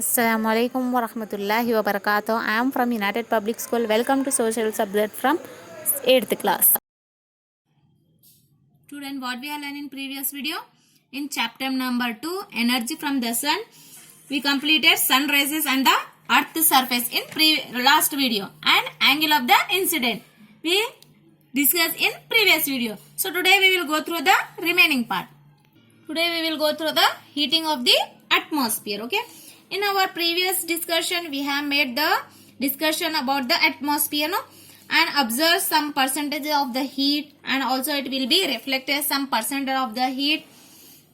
Assalamualaikum warahmatullahi wabarakatuh. I am from United Public School. Welcome to social subject from 8th class. Student, what we are learning in previous video? In chapter number 2, energy from the sun, we completed sun rays and the earth surface in last video, and angle of the incident we discussed in previous video. So today we will go through the remaining part. Today we will go through the heating of the atmosphere. Okay. In our previous discussion, we have made the discussion about the atmosphere, no? And observe some percentage of the heat, and also it will be reflected some percentage of the heat.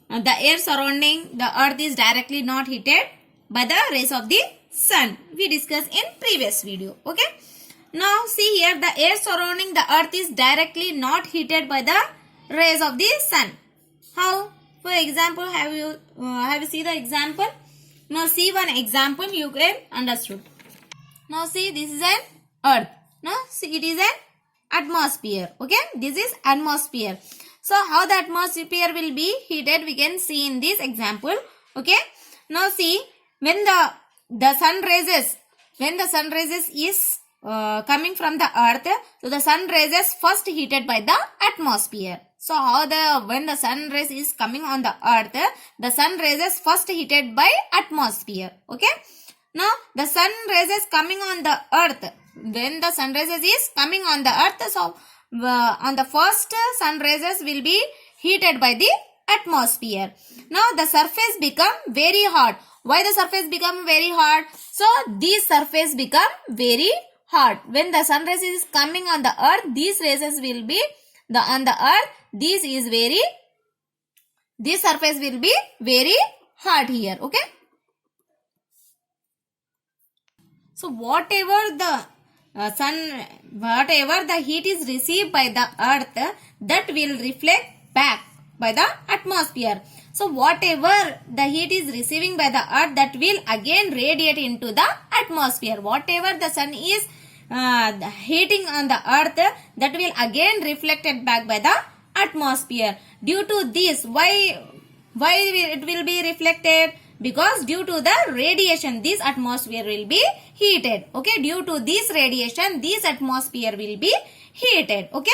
The air surrounding the earth is directly not heated by the rays of the sun. We discussed in previous video. Okay. Now see here, the air surrounding the earth is directly not heated by the rays of the sun. How? For example, have you seen the example? Now see one example you can understood. Now see, this is an earth. Now see, it is an atmosphere. Okay, this is atmosphere. So how the atmosphere will be heated, we can see in this example. Okay. Now see, when the sun raises is coming from the earth, so the sun rays is first heated by the atmosphere. So how when the sun rays is coming on the earth, the sun rays is first heated by atmosphere. Okay. Now the sun rays is coming on the earth. When the sun rays is coming on the earth, so on the first sun rays will be heated by the atmosphere. Now the surface become very hot. Why the surface become very hot? So this surface become very hot. When the sun rays is coming on the earth, these rays will be on the earth. This surface will be very hot here. Okay. So whatever the heat is received by the earth, that will reflect back by the atmosphere. So whatever the heat is receiving by the earth, that will again radiate into the atmosphere. Whatever the sun is heating on the earth, that will again reflected back by the atmosphere. Due to this, why it will be reflected? Because due to the radiation, this atmosphere will be heated. Okay, due to this radiation, this atmosphere will be heated. Okay,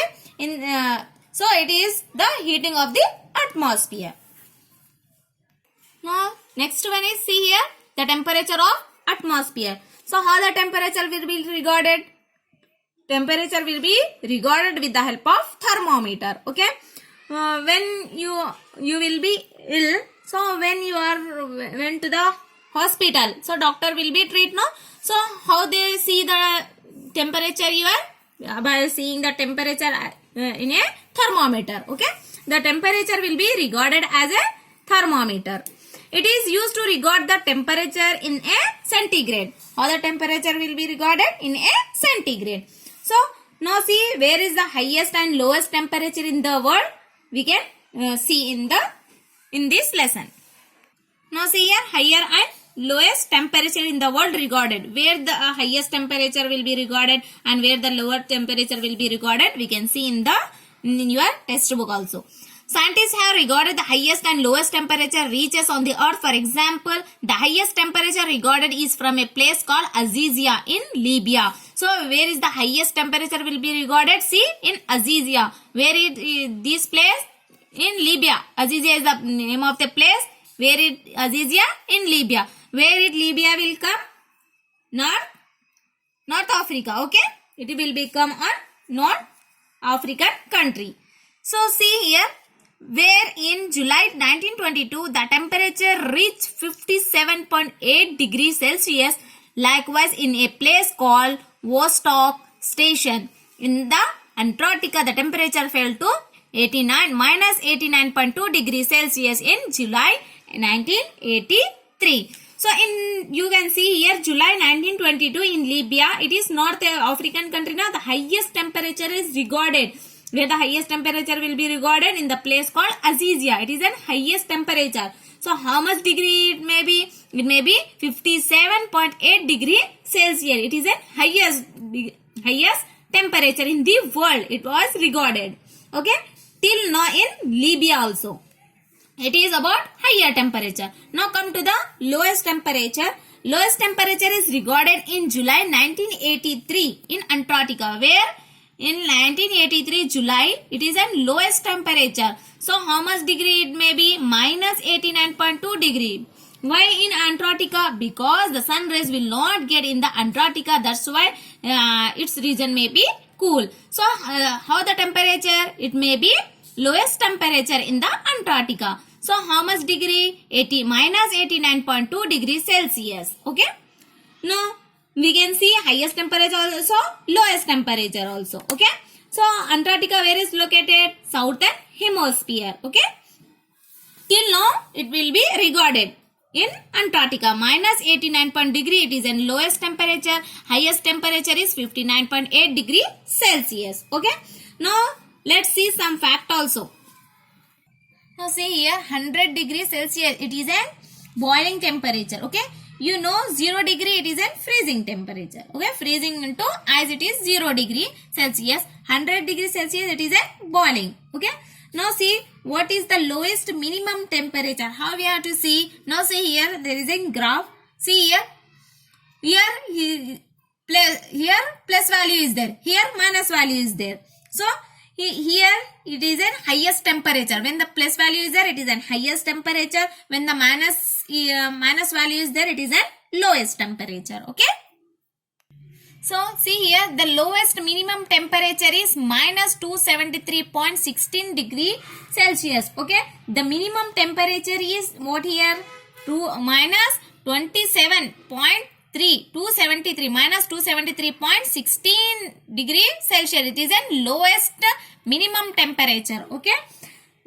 so it is the heating of the atmosphere. Now next one is, see here, the temperature of atmosphere. So how the temperature will be regarded? Temperature will be regarded with the help of thermometer. Okay, when you will be ill, so when you went to the hospital, so doctor will be treat, no? So how they see the temperature? You are by seeing the temperature in a thermometer. Okay, the temperature will be regarded as a thermometer. It is used to regard the temperature in a centigrade. How the temperature will be regarded? In a centigrade. So now see, where is the highest and lowest temperature in the world? We can see in this lesson. Now see here, higher and lowest temperature in the world regarded. Where the highest temperature will be regarded and where the lower temperature will be regarded, we can see in your textbook also. Scientists have regarded the highest and lowest temperature reaches on the earth. For example, the highest temperature regarded is from a place called Azizia in Libya. So where is the highest temperature will be regarded? See, in Azizia. Where is this place? In Libya. Azizia is the name of the place. Where is Azizia? In Libya. Where is Libya will come? North Africa. Okay. It will become a North African country. So see here, where in July 1922 the temperature reached 57.8 degrees Celsius. Likewise, in a place called Vostok Station in the Antarctica, the temperature fell to minus 89.2 degrees Celsius in July 1983. So you can see here, July 1922 in Libya, it is North African country. Now the highest temperature is recorded. Where the highest temperature will be recorded? In the place called Azizia. It is an highest temperature. So how much degree it may be? It may be 57.8 degree Celsius. It is an highest temperature in the world. It was recorded. Okay. Till now in Libya also. It is about higher temperature. Now come to the lowest temperature. lowest temperature is recorded in July 1983 in Antarctica, where in 1983 July it is a lowest temperature. So how much degree it may be? Minus 89.2 degree. Why in Antarctica? Because the sun rays will not get in the Antarctica. That's why its region may be cool. So how the temperature? It may be lowest temperature in the Antarctica. So how much degree? Minus 89.2 degrees Celsius. Okay. Now we can see highest temperature also, lowest temperature also. Okay. So Antarctica where is located? Southern hemisphere. Okay. Till now it will be recorded in Antarctica. Minus 89 degree it is in lowest temperature. Highest temperature is 59.8 degree Celsius. Okay. Now let's see some fact also. Now see here 100 degrees Celsius it is a boiling temperature. Okay. You know 0 degree it is a freezing temperature. Okay. Freezing into as it is 0 degree Celsius. 100 degrees Celsius it is a boiling. Okay. Now see what is the lowest minimum temperature. How we have to see. Now see here there is a graph. See here plus value is there. Here minus value is there. So here it is an highest temperature. When the plus value is there, it is an highest temperature. When the minus value is there, it is an lowest temperature. Okay. So see here the lowest minimum temperature is minus 273.16 degree Celsius. Okay. The minimum temperature is what here? Minus 273 minus 273.16 degree Celsius. It is a lowest minimum temperature. Okay.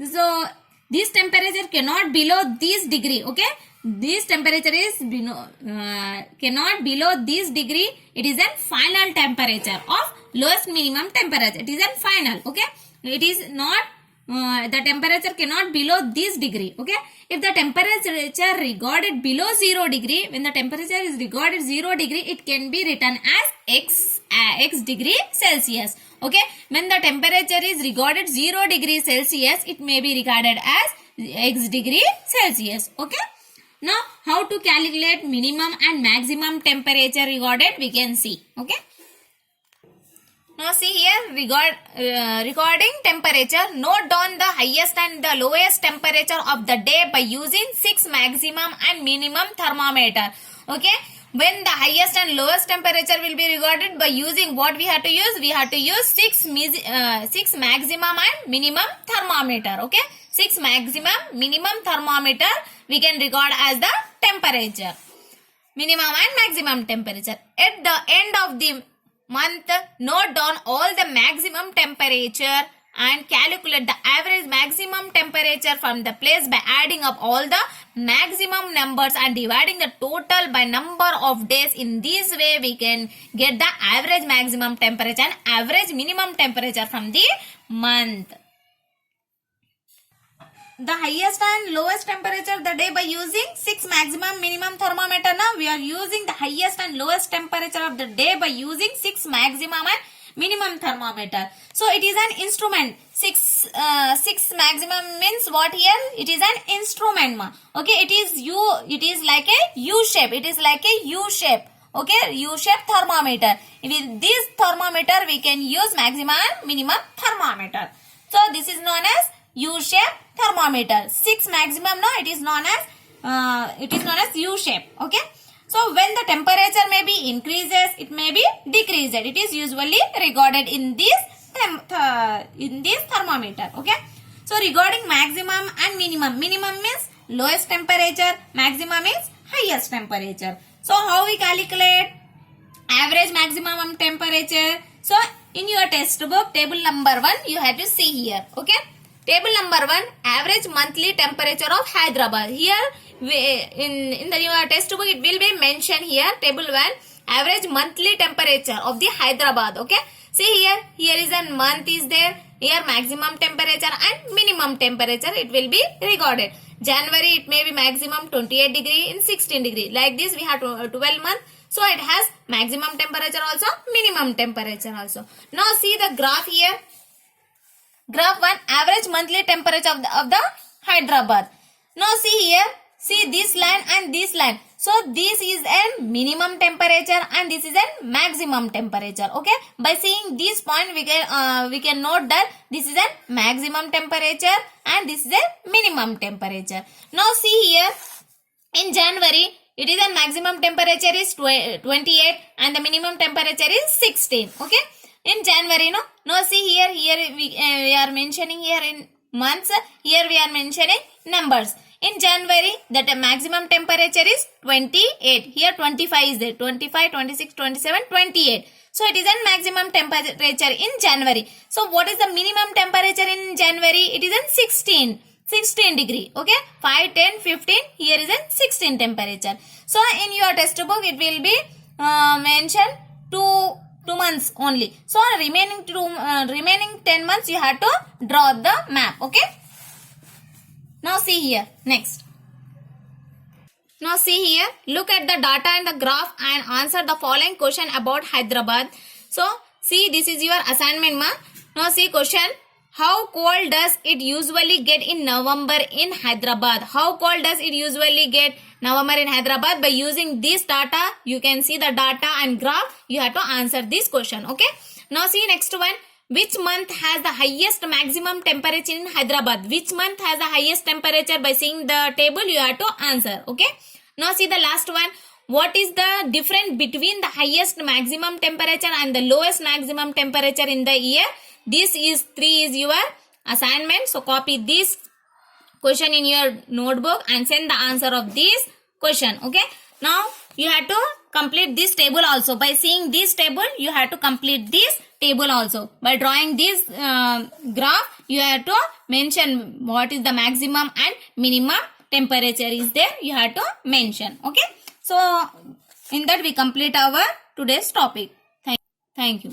So this temperature cannot below this degree. Okay. This temperature is cannot below this degree. It is a final temperature of lowest minimum temperature. It is a final. Okay. It is not the temperature cannot below this degree. Okay. If the temperature recorded below 0 degree, when the temperature is recorded 0 degree, it can be written as x degree Celsius. Okay. When the temperature is recorded 0 degree Celsius, it may be recorded as x degree Celsius. Okay. Now, how to calculate minimum and maximum temperature recorded, we can see. Okay. Now see here recording temperature. Note down the highest and the lowest temperature of the day by using 6 maximum and minimum thermometer. Okay. When the highest and lowest temperature will be recorded by using what we have to use? We have to use 6 maximum and minimum thermometer. Okay. 6 maximum minimum thermometer we can record as the temperature. Minimum and maximum temperature. At the end of the month, note down all the maximum temperature and calculate the average maximum temperature from the place by adding up all the maximum numbers and dividing the total by number of days. In this way, we can get the average maximum temperature and average minimum temperature from the month. The highest and lowest temperature the day by using 6 maximum minimum thermometer. Now we are using the highest and lowest temperature of the day by using 6 maximum and minimum thermometer. So it is an instrument. 6 maximum means what here? It is an instrument. Okay, it is like a U shape. It is like a U shape. Okay, U shape thermometer. With this thermometer we can use maximum and minimum thermometer. So this is known as U shape thermometer. 6 maximum, no, it is known as U shape. Okay. So when the temperature may be increases, it may be decreased. It is usually recorded in this thermometer. Okay. So regarding maximum and minimum. Minimum means lowest temperature. Maximum means highest temperature. So how we calculate average maximum temperature? So in your textbook, table number 1, you have to see here. Okay. Table number 1, average monthly temperature of Hyderabad. Here, in your textbook, it will be mentioned here, table 1, average monthly temperature of the Hyderabad. Okay. See here is a month is there. Here maximum temperature and minimum temperature it will be recorded. January it may be maximum 28 degree in 16 degree. Like this we have 12 months. So it has maximum temperature also, minimum temperature also. Now see the graph here. Graph 1, average monthly temperature of the Hyderabad. Now see here, see this line and this line. So this is a minimum temperature and this is a maximum temperature. Okay, by seeing this point we can note that this is a maximum temperature and this is a minimum temperature. Now see here, in January it is a maximum temperature is 28 and the minimum temperature is 16. Okay, in January, now see here we are mentioning here in months, here we are mentioning numbers. In January, that maximum temperature is 28. Here 25 is there. 25, 26, 27, 28. So it is a maximum temperature in January. So what is the minimum temperature in January? It is in 16 degree. Okay. 5, 10, 15. Here is a 16 temperature. So in your textbook, it will be mentioned 2 months only. So remaining 10 months you have to draw the map. Okay. Now see here, next. Now see here, look at the data in the graph and answer the following question about Hyderabad. So see, this is your assignment ma. Now see question, how cold does it usually get in November in Hyderabad? How cold does it usually get November in Hyderabad? By using this data, you can see the data and graph, you have to answer this question. Okay. Now see next one. Which month has the highest maximum temperature in Hyderabad? Which month has the highest temperature? By seeing the table, you have to answer. Okay. Now see the last one. What is the difference between the highest maximum temperature and the lowest maximum temperature in the year? This is 3 is your assignment. So copy this question in your notebook and send the answer of this question. Okay. Now you have to complete this table also. By seeing this table, you have to complete this table also. By drawing this graph, you have to mention what is the maximum and minimum temperature is there. You have to mention. Okay. So in that we complete our today's topic. Thank you.